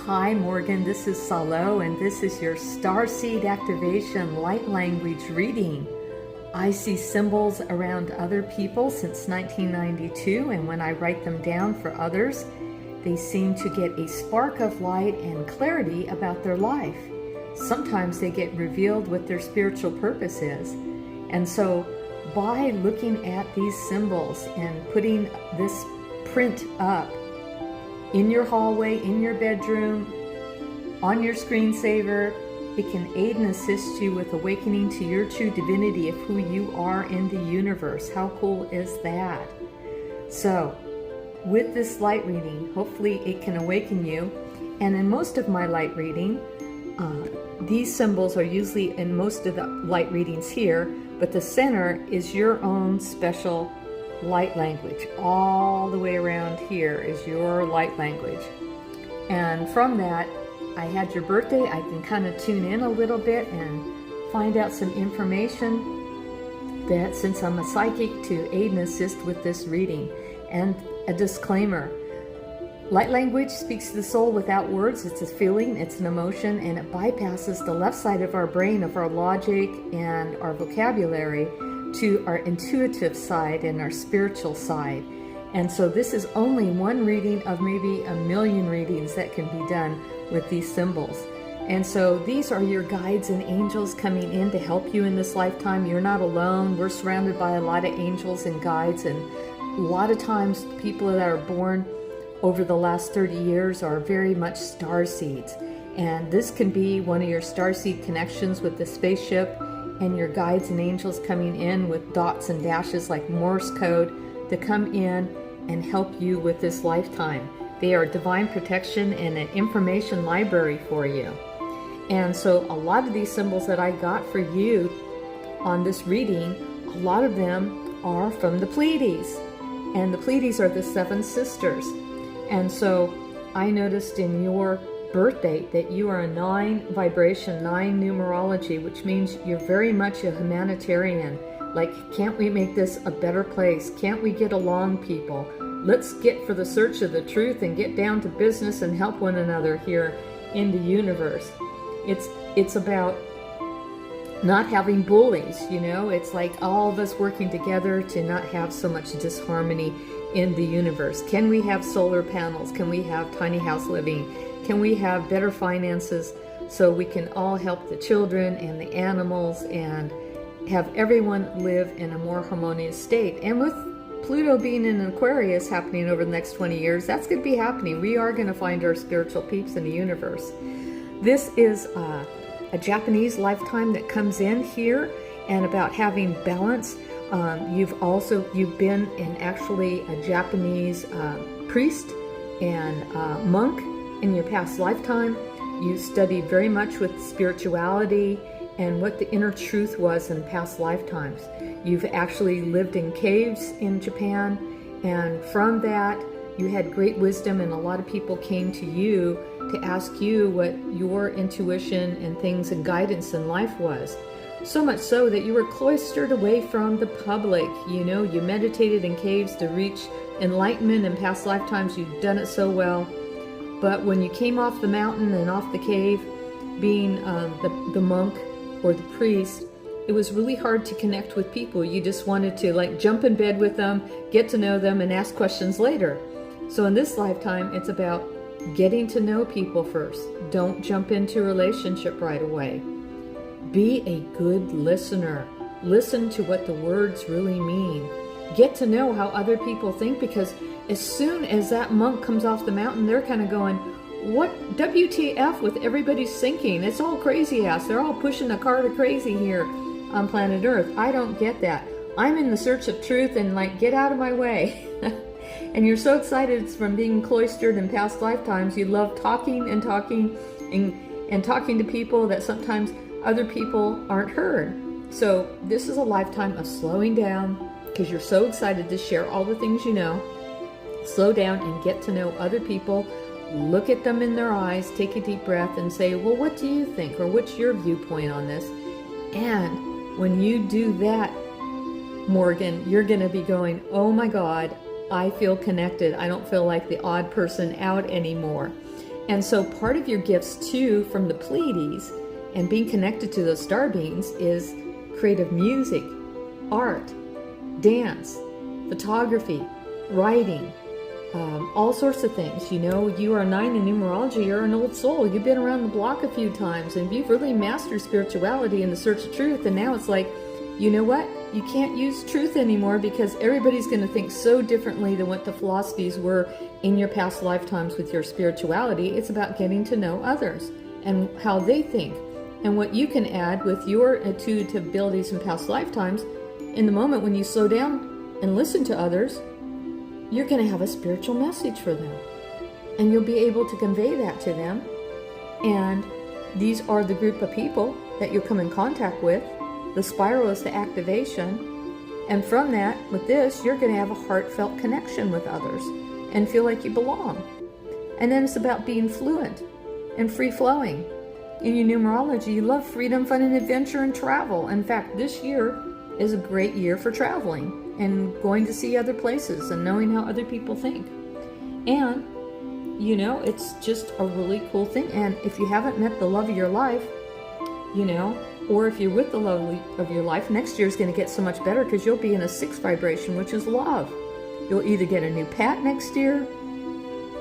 Hi Morgan, this is Salo, and this is your Starseed Activation Light Language reading. I see symbols around other people since 1992, and when I write them down for others, they seem to get a spark of light and clarity about their life. Sometimes they get revealed what their spiritual purpose is. And so by looking at these symbols and putting this print up in your hallway, in your bedroom, on your screensaver, it can aid and assist you with awakening to your true divinity of who you are in the universe. How cool is that? So, with this light reading, hopefully it can awaken you. And in most of my light reading, these symbols are usually in most of the light readings here, but the center is your own special light language. All the way around here is your light language. And from that, I had your birthday. I can kind of tune in a little bit and find out some information that, since I'm a psychic, to aid and assist with this reading. And a disclaimer: light language speaks to the soul without words. It's a feeling, it's an emotion, and it bypasses the left side of our brain, of our logic and our vocabulary, to our intuitive side and our spiritual side. And so this is only one reading of maybe a million readings that can be done with these symbols. And so these are your guides and angels coming in to help you in this lifetime. You're not alone. We're surrounded by a lot of angels and guides, and a lot of times people that are born over the last 30 years are very much star seeds. And this can be one of your starseed connections with the spaceship, and your guides and angels coming in with dots and dashes like Morse code to come in and help you with this lifetime. They are divine protection and an information library for you. And so a lot of these symbols that I got for you on this reading, a lot of them are from the Pleiades. And the Pleiades are the seven sisters. And so I noticed in your birthday that you are a 9 vibration, 9 numerology, which means you're very much a humanitarian. Like, can't we make this a better place? Can't we get along, people? Let's get for the search of the truth and get down to business and help one another here in the universe. It's about not having bullies, you know? It's like all of us working together to not have so much disharmony in the universe. Can we have solar panels? Can we have tiny house living? Can we have better finances so we can all help the children and the animals and have everyone live in a more harmonious state? And with Pluto being in Aquarius happening over the next 20 years, that's going to be happening. We are going to find our spiritual peeps in the universe. This is a Japanese lifetime that comes in here, and about having balance. You've been in actually a Japanese priest and monk in your past lifetime. You studied very much with spirituality and what the inner truth was in past lifetimes. You've actually lived in caves in Japan, and from that you had great wisdom, and a lot of people came to you to ask you what your intuition and things and guidance in life was. So much so that you were cloistered away from the public. You know, you meditated in caves to reach enlightenment in past lifetimes. You've done it so well. But when you came off the mountain and off the cave, being the monk or the priest, it was really hard to connect with people. You just wanted to like jump in bed with them, get to know them, and ask questions later. So in this lifetime, it's about getting to know people first. Don't jump into a relationship right away. Be a good listener. Listen to what the words really mean. Get to know how other people think, because as soon as that monk comes off the mountain, they're kind of going, what WTF with everybody's thinking? It's all crazy ass. They're all pushing a cart of crazy here on planet Earth. I don't get that. I'm in the search of truth, and like, get out of my way. And you're so excited from being cloistered in past lifetimes. You love talking and talking and talking to people that sometimes other people aren't heard. So this is a lifetime of slowing down, because you're so excited to share all the things you know. Slow down and get to know other people. Look at them in their eyes, take a deep breath, and say, well, what do you think? Or what's your viewpoint on this? And when you do that, Morgan, you're going to be going, oh my God, I feel connected. I don't feel like the odd person out anymore. And so part of your gifts too from the Pleiades and being connected to those star beings is creative music, art, dance, photography, writing, all sorts of things. You know, you are 9 in numerology, you're an old soul. You've been around the block a few times and you've really mastered spirituality and the search of truth. And now it's like, you know what? You can't use truth anymore because everybody's going to think so differently than what the philosophies were in your past lifetimes with your spirituality. It's about getting to know others and how they think and what you can add with your attuned abilities in past lifetimes. In the moment when you slow down and listen to others, you're going to have a spiritual message for them and you'll be able to convey that to them. And these are the group of people that you'll come in contact with. The spiral is the activation. And from that, with this, you're going to have a heartfelt connection with others and feel like you belong. And then it's about being fluent and free-flowing. In your numerology, you love freedom, fun, and adventure and travel. In fact, this year is a great year for traveling and going to see other places and knowing how other people think. And, you know, it's just a really cool thing. And if you haven't met the love of your life, you know, or if you're with the love of your life, next year is going to get so much better because you'll be in a 6 vibration, which is love. You'll either get a new pet next year,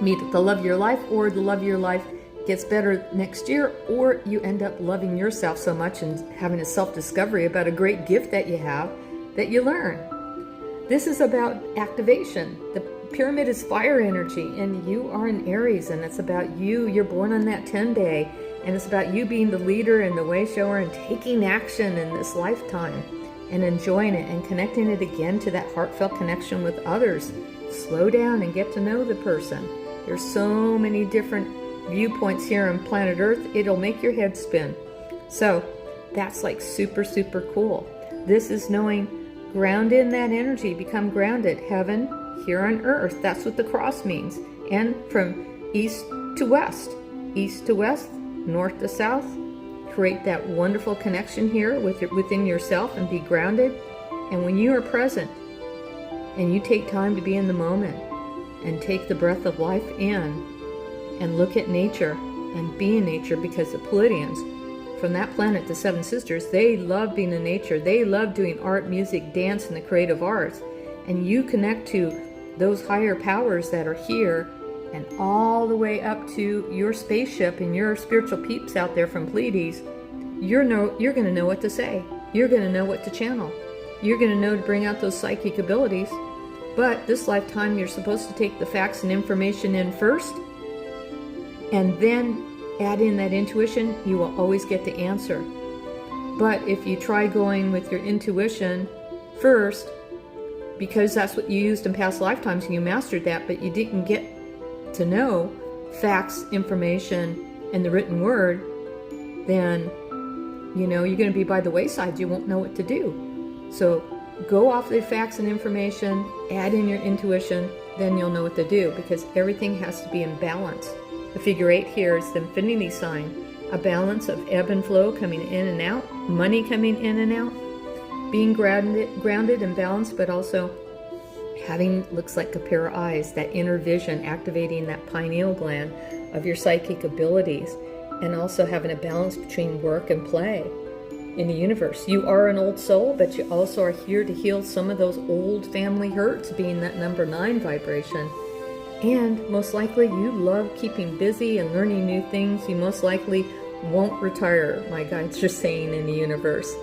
meet the love of your life, or the love of your life gets better next year, or you end up loving yourself so much and having a self-discovery about a great gift that you have that you learn. This is about activation. The pyramid is fire energy, and you are an Aries, and it's about you. You're born on that 10-day. And it's about you being the leader and the way shower and taking action in this lifetime and enjoying it and connecting it again to that heartfelt connection with others. Slow down and get to know the person. There's so many different viewpoints here on planet Earth. It'll make your head spin. So that's like super, super cool. This is knowing, ground in that energy, become grounded. Heaven here on Earth. That's what the cross means. And from east to west, north to south, create that wonderful connection here within yourself and be grounded. And when you are present and you take time to be in the moment and take the breath of life in and look at nature and be in nature, because the Pleiadians, from that planet, the 7 sisters, they love being in nature. They love doing art, music, dance, and the creative arts. And you connect to those higher powers that are here and all the way up to your spaceship and your spiritual peeps out there from Pleiades. You're going to know what to say. You're going to know what to channel. You're going to know to bring out those psychic abilities. But this lifetime, you're supposed to take the facts and information in first, and then add in that intuition. You will always get the answer. But if you try going with your intuition first, because that's what you used in past lifetimes and you mastered that, but you didn't get to know facts, information, and the written word, then, you know, you're going to be by the wayside. You won't know what to do. So go off the facts and information, add in your intuition, then you'll know what to do, because everything has to be in balance. The figure 8 here is the infinity sign, a balance of ebb and flow coming in and out, money coming in and out, being grounded and balanced, but also having, looks like a pair of eyes, that inner vision, activating that pineal gland of your psychic abilities, and also having a balance between work and play in the universe. You are an old soul, but you also are here to heal some of those old family hurts, being that number 9 vibration. And most likely you love keeping busy and learning new things. You most likely won't retire, my guides are saying in the universe.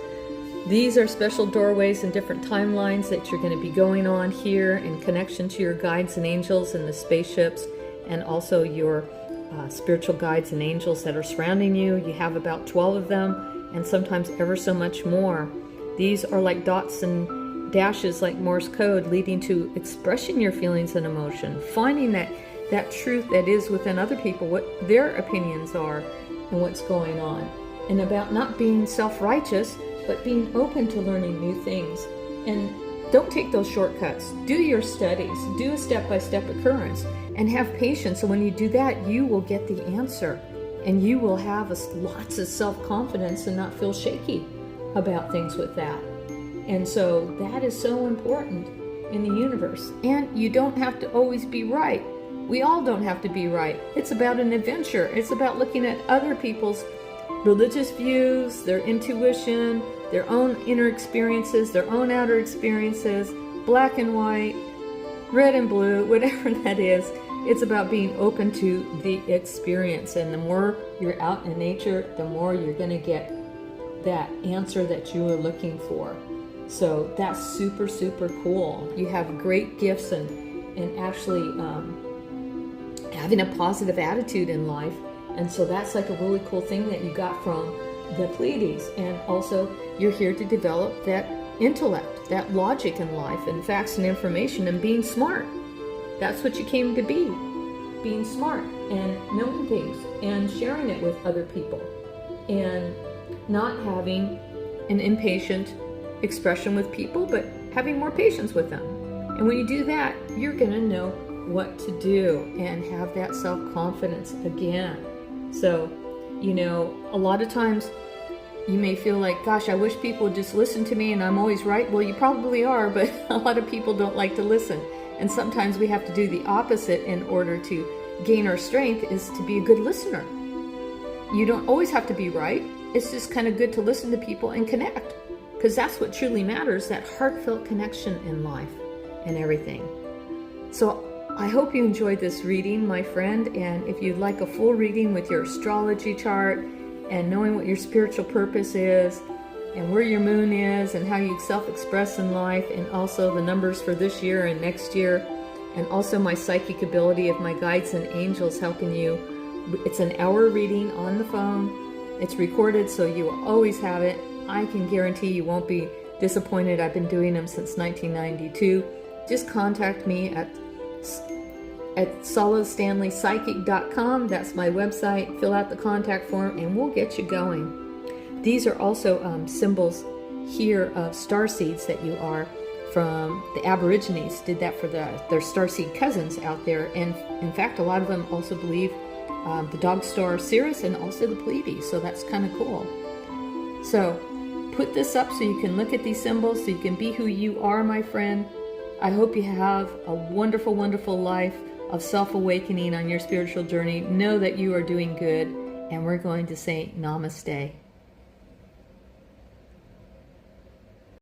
These are special doorways and different timelines that you're going to be going on here in connection to your guides and angels and the spaceships, and also your spiritual guides and angels that are surrounding you. You have about 12 of them, and sometimes ever so much more. These are like dots and dashes, like Morse code, leading to expressing your feelings and emotion, finding that truth that is within other people, what their opinions are and what's going on, and about not being self-righteous, but being open to learning new things. And don't take those shortcuts. Do your studies. Do a step-by-step occurrence and have patience. And when you do that, you will get the answer. And you will have lots of self-confidence and not feel shaky about things with that. And so that is so important in the universe. And you don't have to always be right. We all don't have to be right. It's about an adventure. It's about looking at other people's religious views, their intuition, their own inner experiences, their own outer experiences, black and white, red and blue, whatever that is. It's about being open to the experience. And the more you're out in nature, the more you're going to get that answer that you are looking for. So that's super, super cool. You have great gifts and actually having a positive attitude in life. And so that's like a really cool thing that you got from the Pleiades. And also you're here to develop that intellect, that logic in life, and facts and information, and being smart. That's what you came to be, being smart and knowing things and sharing it with other people, and not having an impatient expression with people, but having more patience with them. And when you do that, you're going to know what to do and have that self-confidence again. So, you know, a lot of times you may feel like, gosh, I wish people would just listen to me and I'm always right. Well, you probably are, but a lot of people don't like to listen. And sometimes we have to do the opposite in order to gain our strength, is to be a good listener. You don't always have to be right. It's just kind of good to listen to people and connect, because that's what truly matters, that heartfelt connection in life and everything. So I hope you enjoyed this reading, my friend. And if you'd like a full reading with your astrology chart and knowing what your spiritual purpose is and where your moon is and how you self-express in life, and also the numbers for this year and next year, and also my psychic ability of my guides and angels helping you, it's an hour reading on the phone. It's recorded, so you will always have it. I can guarantee you won't be disappointed. I've been doing them since 1992. Just contact me at SaloStanleyPsychic.com. That's my website. Fill out the contact form and we'll get you going. These are also symbols here of star seeds that you are from the Aborigines. Did that for their starseed cousins out there. And in fact, a lot of them also believe the dog star Sirius and also the Pleiades. So that's kind of cool. So put this up so you can look at these symbols, so you can be who you are, my friend. I hope you have a wonderful, wonderful life of self-awakening on your spiritual journey. Know that you are doing good, and we're going to say namaste.